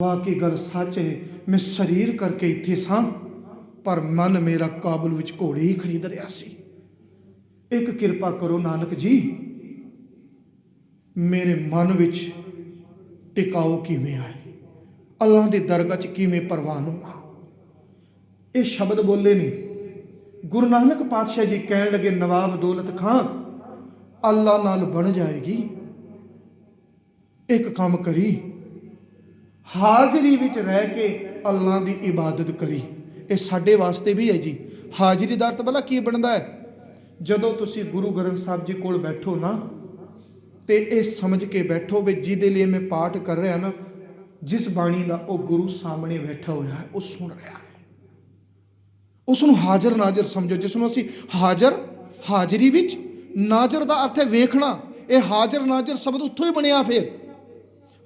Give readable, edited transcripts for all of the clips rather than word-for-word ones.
वाकई गल सच है, मैं शरीर करके इत्थे सां पर मन मेरा काबुल विच घोड़े ही खरीद रहा सी। एक किरपा करो नानक जी, मेरे मन विच टिकाओ किवें आए, अल्लाह दी दरगाह च किवें परवान होवां। ये शब्द बोले ने गुरु नानक पातशाह जी कहन लगे, नवाब दौलत खां अल्लाह नाल बन जाएगी, एक काम करी हाजरी विच रह के अल्लाह की इबादत करी। ये साडे वास्ते भी है जी। हाजरी दा अर्थ भला की बनता है? जदों तुसी गुरु ग्रंथ साहब जी कोल बैठो ना, तो ये समझ के बैठो भी जिहदे लिए मैं पाठ कर रहा ना, जिस बाणी का वह गुरु सामने बैठा होया है, वह सुन रहा है, उसनूं हाजर नाजर समझो। जिसनों असीं हाजर हाजरी विच, नाजर का अर्थ है वेखना। ये हाजर नाजर शब्द उत्थों ही बनिया। फिर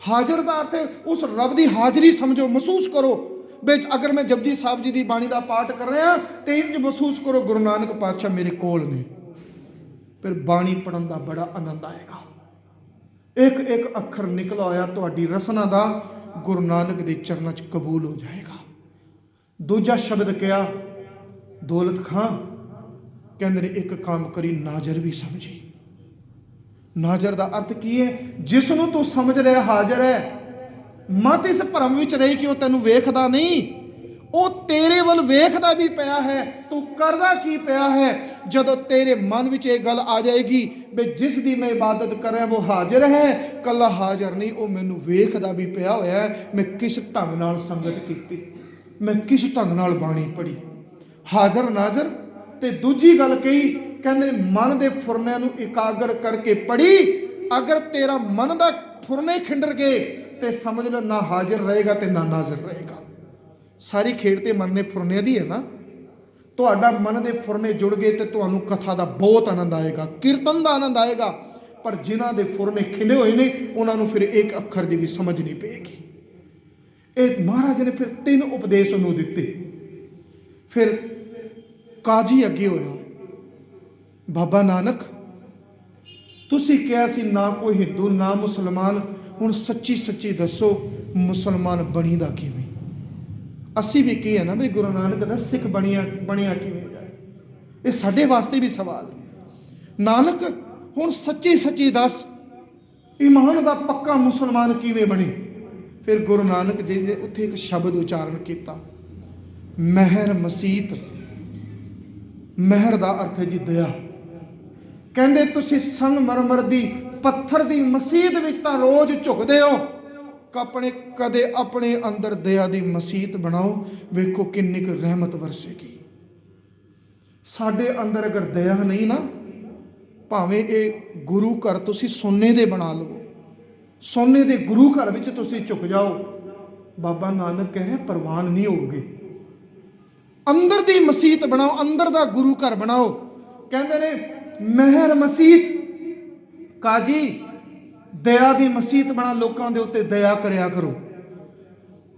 हाजर का अर्थ है उस रब की हाजरी समझो, महसूस करो। बेच अगर मैं जपजी साहब जी की बाणी का पाठ कर रहा तो इंज महसूस करो गुरु नानक पातशाह मेरे कोल ने। फिर बाणी पढ़न का बड़ा आनंद आएगा। एक एक अखर निकला होया तुहाडी रसना का गुरु नानक के चरणों च कबूल हो जाएगा। दूजा शब्द कहा दौलत खां, कहते एक काम करी नाजर भी समझी। नाजर का अर्थ की है? जिसनों तू समझ रहा हाजर है, मत इस भरम विच रही कि वह तेनों वेखदा नहीं, वो तेरे वल वेखदा भी पिया है, तू करदा की पिया है। जदों तेरे मन विच ये गल आ जाएगी भी जिस दी मैं इबादत कर रहा वो हाजिर है, कला हाजिर नहीं, वो मैनूं वेखदा भी पिया होया है, मैं किस ढंग नाल संगत कीती, मैं किस ढंग नाल बाणी पढ़ी। हाजर नाजर। ते दूजी गल कही, कहते मन के फुरनिਆਂ ਨੂੰ इकागर करके पढ़ी। अगर तेरा मन का फुरने खिंडर गए तो समझ लो ना हाजिर रहेगा तो ना नाजर रहेगा। सारी खेड़ तो मन ने फुरनिਆਂ दी है ना। ਤੁਹਾਡਾ मन के फुरने जुड़ गए तो ਤੁਹਾਨੂੰ कथा का बहुत आनंद आएगा, कीर्तन का आनंद आएगा। पर जिन्हों के फुरने खिंडे हुए ने उन्होंने फिर एक अखर की भी समझ नहीं पेगी। ये महाराज ने फिर 3 उपदेश उन्होंने दिते। फिर काजी अगे होया, बाबा नानक तुसी कहा सी ना कोई हिंदू ना मुसलमान, हुण सच्ची सच्ची दसो मुसलमान बनी दा किवें? असी भी की है ना भी गुरु नानक दा सिख बनिया किवें जाए? ये साडे वास्ते भी सवाल है। नानक हुण सच्ची सच्ची दस ईमान दा पक्का मुसलमान किवें बने? फिर गुरु नानक जी ने उत्थे एक शब्द उच्चारण किया, महर मसीत। महर का अर्थ है जी दया। कहते तुसी संगमरमर दी पत्थर दी मसीत विच तां रोज झुकदे हो, कदे अपने अंदर दया दी मसीत बनाओ, वेखो किन्नी क रहमत वरसेगी। साडे अंदर अगर दया नहीं ना, भावें ये गुरु घर तुसी सोने दे बना लवो, सोने दे गुरु घर विच तुसी झुक जाओ, बाबा नानक कह रहे परवान नहीं होगे। अंदर दी मसीत बनाओ, अंदर दा गुरु घर बनाओ। कहते ने महर मसीत, काजी दया दी मसीत बना, लोगों के उत्ते दया करया करो।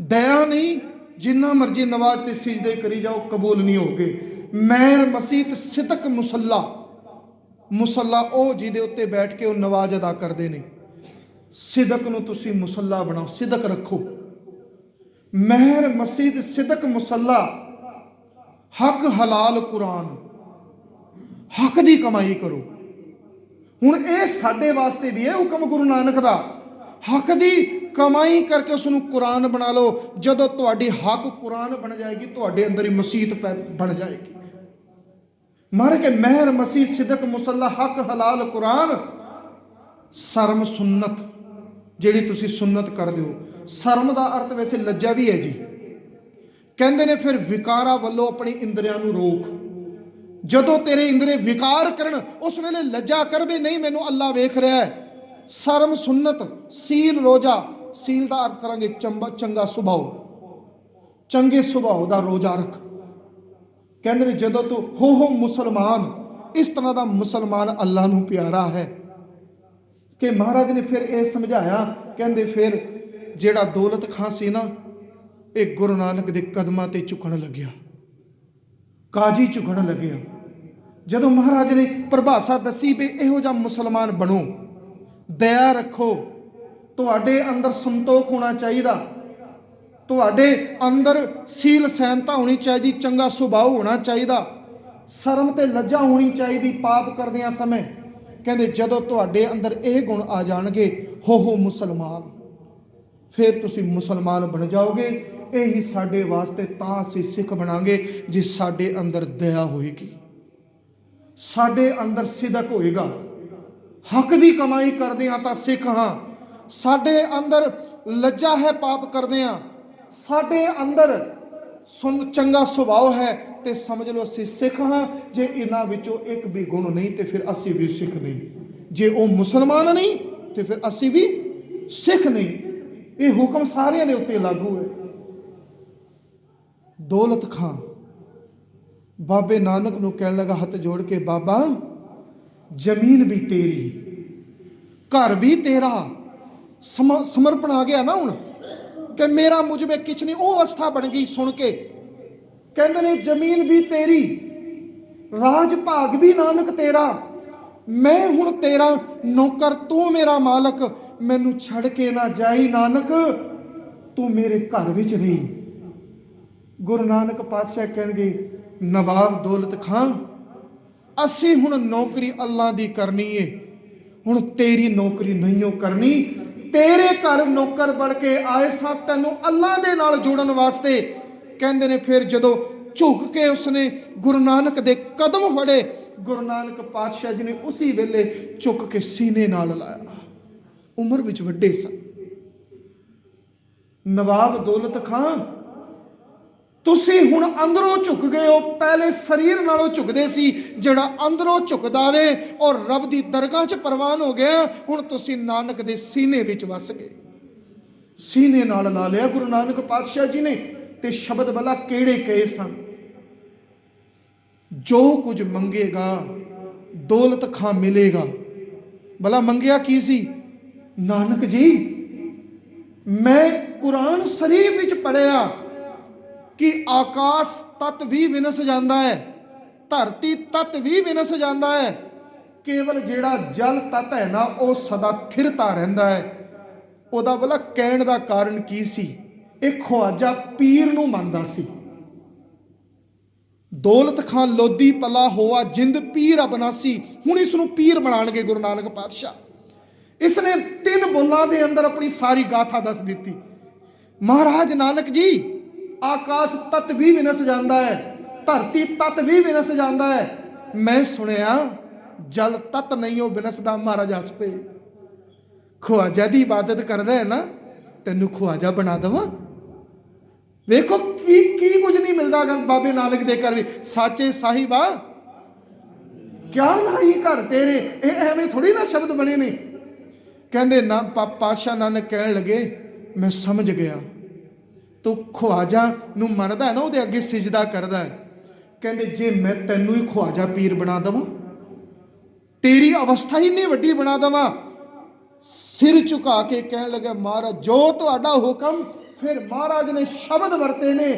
दया नहीं जिन्ना मर्जी नवाज ते सिजदे करी जाओ, कबूल नहीं होगे। महर मसीत सिदक मुसल्ला, मुसल्ला ओ जिहदे उत्ते बैठ के वो नवाज अदा करते हैं। सिदक नूं तुसी मुसल्ला बनाओ, सिदक रखो। महर मसीत सिदक मुसल्ला, हक हलाल कुरान, हक की कमाई करो। हुण ये साडे वास्ते भी है हुक्म गुरु नानक दा, हक की कमाई करके उसनूं कुरान बना लो। जदों तुहाडी हक कुरान बन जाएगी, तुहाडे अंदर ही मसीत बन जाएगी। मार के महर मसीत सिदक मुसल्ला हक हलाल कुरान, शर्म सुन्नत जिहड़ी तुसीं सुन्नत करदे हो। शर्म का अर्थ वैसे लज्जा भी है जी। कहते ने फिर विकारा वालों अपनी इंद्रियां नूं रोक। जदों तेरे इंद्रे विकार करन उस वेले लज्जा कर भी नहीं मैनू अल्लाह वेख रहा है। शर्म सुन्नत, सील रोजा। सील का अर्थ करांगे चंगा सुभाव, चंगे सुभाव का रोजा रख। कहते ने जदों तू हो मुसलमान, इस तरह का मुसलमान अल्लाह नूं प्यारा है कि महाराज ने फिर यह समझाया। कहते फिर जेड़ा दौलत खां सी ना, एक गुरु नानक के कदमां ते झुकण लग्या, काजी झुकण लग्या। जदों महाराज ने परिभाषा दसी भी इहो जिहा मुसलमान बनो, दया रखो, तुहाडे अंदर संतोख होना चाहिए, ਤੁਹਾਡੇ ਅੰਦਰ ਸੀਲ ਸੈਨਤਾ ਹੋਣੀ ਚਾਹੀਦੀ, ਚੰਗਾ ਸੁਭਾਅ ਹੋਣਾ ਚਾਹੀਦਾ, ਸ਼ਰਮ ਤੇ ਲੱਜਾ ਹੋਣੀ ਚਾਹੀਦੀ ਪਾਪ ਕਰਦਿਆਂ ਸਮੇਂ। ਕਹਿੰਦੇ ਜਦੋਂ ਤੁਹਾਡੇ ਅੰਦਰ ਇਹ ਗੁਣ ਆ ਜਾਣਗੇ, ਹੋ ਮੁਸਲਮਾਨ, ਫਿਰ ਤੁਸੀਂ ਮੁਸਲਮਾਨ ਬਣ ਜਾਓਗੇ। ਇਹੀ ਸਾਡੇ ਵਾਸਤੇ ਤਾਂ ਅਸੀਂ ਸਿੱਖ ਬਣਾਂਗੇ ਜੇ ਸਾਡੇ ਅੰਦਰ ਦਇਆ ਹੋਏਗੀ, ਸਾਡੇ ਅੰਦਰ ਸਿਦਕ ਹੋਏਗਾ। ਹੱਕ ਦੀ ਕਮਾਈ ਕਰਦੇ ਹਾਂ ਤਾਂ ਸਿੱਖ ਹਾਂ, ਸਾਡੇ ਅੰਦਰ ਲੱਜਾ ਹੈ ਪਾਪ ਕਰਦੇ ਹਾਂ, ਸਾਡੇ ਅੰਦਰ ਚੰਗਾ ਸੁਭਾਅ ਹੈ ਤੇ ਸਮਝ ਲਓ ਅਸੀਂ ਸਿੱਖ ਹਾਂ। ਜੇ ਇਹਨਾਂ ਵਿੱਚੋਂ ਇੱਕ ਵੀ ਗੁਣ ਨਹੀਂ ਤੇ ਫਿਰ ਅਸੀਂ ਵੀ ਸਿੱਖ ਨਹੀਂ। ਜੇ ਉਹ ਮੁਸਲਮਾਨ ਨਹੀਂ ਤੇ ਫਿਰ ਅਸੀਂ ਵੀ ਸਿੱਖ ਨਹੀਂ। ਇਹ ਹੁਕਮ ਸਾਰਿਆਂ ਦੇ ਉੱਤੇ ਲਾਗੂ ਹੈ। ਦੌਲਤ ਖਾਂ ਬਾਬੇ ਨਾਨਕ ਨੂੰ ਕਹਿਣ ਲੱਗਾ ਹੱਥ ਜੋੜ ਕੇ, ਬਾਬਾ ਜ਼ਮੀਨ ਵੀ ਤੇਰੀ, ਘਰ ਵੀ ਤੇਰਾ, ਸਮਰਪਣ ਆ ਗਿਆ ਨਾ ਹੁਣ ਕਿ ਮੇਰਾ ਮੁਝ ਵਿੱਚ ਕੁਛ ਨਹੀਂ। ਉਹ ਅਵਸਥਾ ਬਣ ਗਈ ਸੁਣ ਕੇ। ਕਹਿੰਦੇ ਨੇ ਜ਼ਮੀਨ ਵੀ ਤੇਰੀ, ਰਾਜ ਭਾਗ ਵੀ ਨਾਨਕ ਤੇਰਾ, ਮੈਂ ਹੁਣ ਤੇਰਾ ਨੌਕਰ, ਤੂੰ ਮੇਰਾ ਮਾਲਕ, ਮੈਨੂੰ ਛੱਡ ਕੇ ਨਾ ਜਾਈ ਨਾਨਕ, ਤੂੰ ਮੇਰੇ ਘਰ ਵਿੱਚ ਰਹੀ। ਗੁਰੂ ਨਾਨਕ ਪਾਤਸ਼ਾਹ ਕਹਿਣਗੇ, ਨਵਾਬ ਦੌਲਤ ਖਾਂ, ਅਸੀਂ ਹੁਣ ਨੌਕਰੀ ਅੱਲਾ ਦੀ ਕਰਨੀ ਏ, ਹੁਣ ਤੇਰੀ ਨੌਕਰੀ ਨਹੀਂ ਕਰਨੀ। ਤੇਰੇ ਘਰ ਨੌਕਰ ਬਣ ਕੇ ਆਏ ਸਾਂ ਤੈਨੂੰ ਅੱਲਾ ਦੇ ਨਾਲ ਜੋੜਨ ਵਾਸਤੇ। ਕਹਿੰਦੇ ਨੇ ਫਿਰ ਜਦੋਂ ਝੁਕ ਕੇ ਉਸਨੇ ਗੁਰੂ ਨਾਨਕ ਦੇ ਕਦਮ ਫੜੇ, ਗੁਰੂ ਨਾਨਕ ਪਾਤਸ਼ਾਹ ਜੀ ਨੇ ਉਸੇ ਵੇਲੇ ਝੁਕ ਕੇ ਸੀਨੇ ਨਾਲ ਲਾਇਆ। ਉਮਰ ਵਿੱਚ ਵੱਡੇ ਸਨ। ਨਵਾਬ ਦੌਲਤ ਖਾਂ, ਤੁਸੀਂ ਹੁਣ ਅੰਦਰੋਂ ਝੁਕ ਗਏ ਹੋ। ਪਹਿਲੇ ਸਰੀਰ ਨਾਲੋਂ ਝੁਕਦੇ ਸੀ, ਜਿਹੜਾ ਅੰਦਰੋਂ ਝੁਕਦਾ ਵੇ ਔਰ ਰੱਬ ਦੀ ਦਰਗਾਹ 'ਚ ਪ੍ਰਵਾਨ ਹੋ ਗਿਆ। ਹੁਣ ਤੁਸੀਂ ਨਾਨਕ ਦੇ ਸੀਨੇ ਵਿੱਚ ਵਸ ਗਏ। ਸੀਨੇ ਨਾਲ ਲਾ ਲਿਆ ਗੁਰੂ ਨਾਨਕ ਪਾਤਸ਼ਾਹ ਜੀ ਨੇ। ਤੇ ਸ਼ਬਦ ਭਲਾ ਕਿਹੜੇ ਕਹੇ ਸਨ, ਜੋ ਕੁਝ ਮੰਗੇਗਾ ਦੌਲਤ ਖਾਂ ਮਿਲੇਗਾ। ਭਲਾ ਮੰਗਿਆ ਕੀ ਸੀ? ਨਾਨਕ ਜੀ, ਮੈਂ ਕੁਰਾਨ ਸ਼ਰੀਫ ਵਿੱਚ ਪੜ੍ਹਿਆ ਕਿ ਆਕਾਸ਼ ਤੱਤ ਵੀ ਵਿਨਸ ਜਾਂਦਾ ਹੈ, ਧਰਤੀ ਤੱਤ ਵੀ ਵਿਨਸ ਜਾਂਦਾ ਹੈ, ਕੇਵਲ ਜਿਹੜਾ ਜਲ ਤੱਤ ਹੈ ਨਾ ਉਹ ਸਦਾ ਥਿਰਤਾ ਰਹਿੰਦਾ ਹੈ। ਉਹਦਾ ਭਲਾ ਕਹਿਣ ਦਾ ਕਾਰਨ ਕੀ ਸੀ? ਇਹ ਖਵਾਜਾ ਪੀਰ ਨੂੰ ਮੰਨਦਾ ਸੀ। ਦੌਲਤ ਖਾਂ ਲੋਧੀ ਪਲਾ ਹੋਆ ਜਿੰਦ ਪੀਰ ਅਬਨਾਸੀ। ਹੁਣ ਇਸ ਨੂੰ ਪੀਰ ਬਣਾਣਗੇ ਗੁਰੂ ਨਾਨਕ ਪਾਤਸ਼ਾਹ। ਇਸ ਨੇ 3 ਬੋਲਾਂ ਦੇ ਅੰਦਰ ਆਪਣੀ ਸਾਰੀ ਗਾਥਾ ਦੱਸ ਦਿੱਤੀ। ਮਹਾਰਾਜ ਨਾਨਕ ਜੀ, ਆਕਾਸ਼ ਤੱਤ ਵੀ ਵਿਨਸ ਜਾਂਦਾ ਹੈ, ਧਰਤੀ ਤੱਤ ਵੀ ਵਿਨਸ ਜਾਂਦਾ ਹੈ। ਮੈਂ ਸੁਣਿਆ ਜਲ ਤੱਤ ਨਹੀਂ ਉਹ ਵਿਨਸਦਾ। ਮਹਾਰਾਜ ਹੱਸ ਪਏ। ਖਵਾਜਾ ਦੀ ਇਬਾਦਤ ਕਰਦਾ ਹੈ ਨਾ, ਤੈਨੂੰ ਖਵਾਜਾ ਬਣਾ ਦੇਵਾਂ। ਵੇਖੋ ਕੀ ਕੁਝ ਨਹੀਂ ਮਿਲਦਾ ਬਾਬੇ ਨਾਨਕ ਦੇ ਘਰ ਵੀ। ਸਾਚੇ ਸਾਹਿਬਾ ਕਿਆ ਨਹੀਂ ਘਰ ਤੇਰੇ, ਇਹ ਐਵੇਂ ਥੋੜੀ ਨਾ ਸ਼ਬਦ ਬਣੇ ਨੇ। ਕਹਿੰਦੇ ਨਾ ਪਾਤਸ਼ਾਹ ਨਾਨਕ ਕਹਿਣ ਲੱਗੇ, ਮੈਂ ਸਮਝ ਗਿਆ, ਤੂੰ ਖਵਾਜਾ ਨੂੰ ਮੰਨਦਾ ਹੈ ਨਾ, ਉਹਦੇ ਅੱਗੇ ਸਿਜਦਾ ਕਰਦਾ ਹੈ। ਕਹਿੰਦੇ ਜੇ ਮੈਂ ਤੈਨੂੰ ਹੀ ਖਵਾਜਾ ਪੀਰ ਬਣਾ ਦੇਵਾਂ, ਤੇਰੀ ਅਵਸਥਾ ਹੀ ਨਹੀਂ ਵੱਡੀ ਬਣਾ ਦੇਵਾਂ। ਸਿਰ ਝੁਕਾ ਕੇ ਕਹਿਣ ਲੱਗਾ, ਮਹਾਰਾਜ ਜੋ ਤੁਹਾਡਾ ਹੁਕਮ। ਫਿਰ ਮਹਾਰਾਜ ਨੇ ਸ਼ਬਦ ਵਰਤੇ ਨੇ,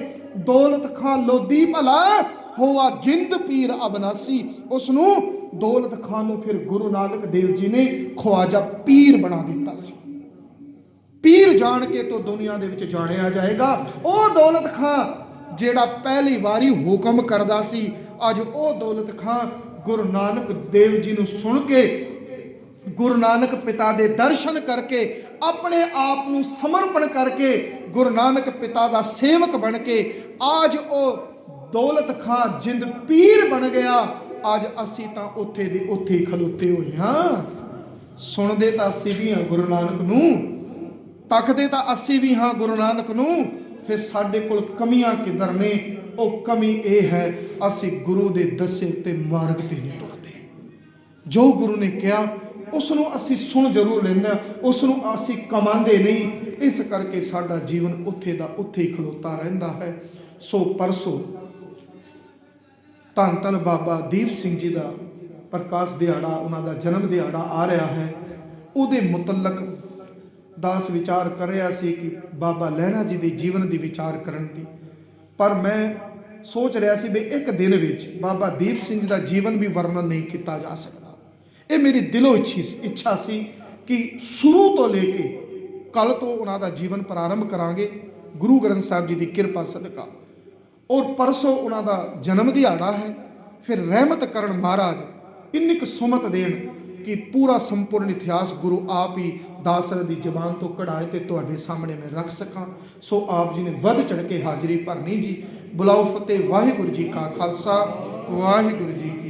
ਦੌਲਤ ਖਾਂ ਲੋਧੀ ਭਲਾ ਹੋਆ ਜਿੰਦ ਪੀਰ ਅਬਨਾਸੀ। ਉਸ ਨੂੰ ਦੌਲਤ ਖਾਂ ਨੂੰ ਫਿਰ ਗੁਰੂ ਨਾਨਕ ਦੇਵ ਜੀ ਨੇ ਖਵਾਜਾ ਪੀਰ ਬਣਾ ਦਿੱਤਾ ਸੀ। ਪੀਰ ਜਾਣ ਕੇ ਤੋਂ ਦੁਨੀਆ ਦੇ ਵਿੱਚ ਜਾਣਿਆ ਜਾਏਗਾ। ਉਹ ਦੌਲਤ ਖਾਂ ਜਿਹੜਾ ਪਹਿਲੀ ਵਾਰੀ ਹੁਕਮ ਕਰਦਾ ਸੀ, ਅੱਜ ਉਹ ਦੌਲਤ ਖਾਂ ਗੁਰੂ ਨਾਨਕ ਦੇਵ ਜੀ ਨੂੰ ਸੁਣ ਕੇ, ਗੁਰੂ ਨਾਨਕ ਪਿਤਾ ਦੇ ਦਰਸ਼ਨ ਕਰਕੇ, ਆਪਣੇ ਆਪ ਨੂੰ ਸਮਰਪਣ ਕਰਕੇ, ਗੁਰੂ ਨਾਨਕ ਪਿਤਾ ਦਾ ਸੇਵਕ ਬਣ ਕੇ ਅੱਜ ਉਹ ਦੌਲਤ ਖਾਂ ਜਿੰਦ ਪੀਰ ਬਣ ਗਿਆ। ਅੱਜ ਅਸੀਂ ਤਾਂ ਉੱਥੇ ਦੇ ਉੱਥੇ ਖਲੋਤੇ ਹੋਏ ਹਾਂ। ਸੁਣਦੇ ਤਾਂ ਅਸੀਂ ਵੀ ਹਾਂ ਗੁਰੂ ਨਾਨਕ ਨੂੰ, ਤੱਕਦੇ ਤਾਂ ਅਸੀਂ ਵੀ ਹਾਂ ਗੁਰੂ ਨਾਨਕ ਨੂੰ। ਫਿਰ ਸਾਡੇ ਕੋਲ ਕਮੀਆਂ ਕਿੱਧਰ ਨੇ? ਉਹ ਕਮੀ ਇਹ ਹੈ, ਅਸੀਂ ਗੁਰੂ ਦੇ ਦੱਸੇ ਉੱਤੇ ਮਾਰਗ ਤੇ ਨਹੀਂ ਤੁਰਦੇ। ਜੋ ਗੁਰੂ ਨੇ ਕਿਹਾ ਉਸ ਨੂੰ ਅਸੀਂ ਸੁਣ ਜ਼ਰੂਰ ਲੈਂਦੇ ਹਾਂ, ਉਸ ਨੂੰ ਅਸੀਂ ਕਮਾਉਂਦੇ ਨਹੀਂ। ਇਸ ਕਰਕੇ ਸਾਡਾ ਜੀਵਨ ਉੱਥੇ ਦਾ ਉੱਥੇ ਹੀ ਖਲੋਤਾ ਰਹਿੰਦਾ ਹੈ। ਸੋ ਪਰਸੋਂ ਧੰਨ ਧੰਨ ਬਾਬਾ ਦੀਪ ਸਿੰਘ ਜੀ ਦਾ ਪ੍ਰਕਾਸ਼ ਦਿਹਾੜਾ, ਉਹਨਾਂ ਦਾ ਜਨਮ ਦਿਹਾੜਾ ਆ ਰਿਹਾ ਹੈ। ਉਹਦੇ ਮੁਤਲਕ ਦਾਸ ਵਿਚਾਰ ਕਰ ਰਿਹਾ ਸੀ ਕਿ ਬਾਬਾ ਲਹਿਣਾ ਜੀ ਦੇ ਜੀਵਨ ਦੀ ਵਿਚਾਰ ਕਰਨ ਦੀ। ਪਰ ਮੈਂ ਸੋਚ ਰਿਹਾ ਸੀ ਵੀ ਇੱਕ ਦਿਨ ਵਿੱਚ ਬਾਬਾ ਦੀਪ ਸਿੰਘ ਜੀ ਦਾ ਜੀਵਨ ਵੀ ਵਰਣਨ ਨਹੀਂ ਕੀਤਾ ਜਾ ਸਕਦਾ। ਇਹ ਮੇਰੀ ਦਿਲੋਂ ਇੱਛਾ ਸੀ ਕਿ ਸ਼ੁਰੂ ਤੋਂ ਲੈ ਕੇ ਕੱਲ ਤੋਂ ਉਹਨਾਂ ਦਾ ਜੀਵਨ ਪ੍ਰਾਰੰਭ ਕਰਾਂਗੇ। ਗੁਰੂ ਗ੍ਰੰਥ ਸਾਹਿਬ ਜੀ ਦੀ ਕਿਰਪਾ ਸਦਕਾ। ਔਰ ਪਰਸੋਂ ਉਹਨਾਂ ਦਾ ਜਨਮ ਦਿਹਾੜਾ ਹੈ। ਫਿਰ ਰਹਿਮਤ ਕਰਨ ਮਹਾਰਾਜ ਇੰਨੀ ਕੁ ਸੁਮਤ ਦੇਣ ਕਿ ਪੂਰਾ ਸੰਪੂਰਨ ਇਤਿਹਾਸ ਗੁਰੂ ਆਪ ਹੀ ਦਾਸਰਥ ਦੀ ਜ਼ਬਾਨ ਤੋਂ ਕਢਾਏ ਤੇ ਤੁਹਾਡੇ ਸਾਹਮਣੇ ਮੈਂ ਰੱਖ ਸਕਾਂ। ਸੋ ਆਪ ਜੀ ਨੇ ਵੱਧ ਚੜ ਕੇ ਹਾਜ਼ਰੀ ਭਰਨੀ ਜੀ। ਬੁਲਾਓ ਫਤਿਹ। ਵਾਹਿਗੁਰੂ ਜੀ ਕਾ ਖਾਲਸਾ, ਵਾਹਿਗੁਰੂ ਜੀ ਕੀ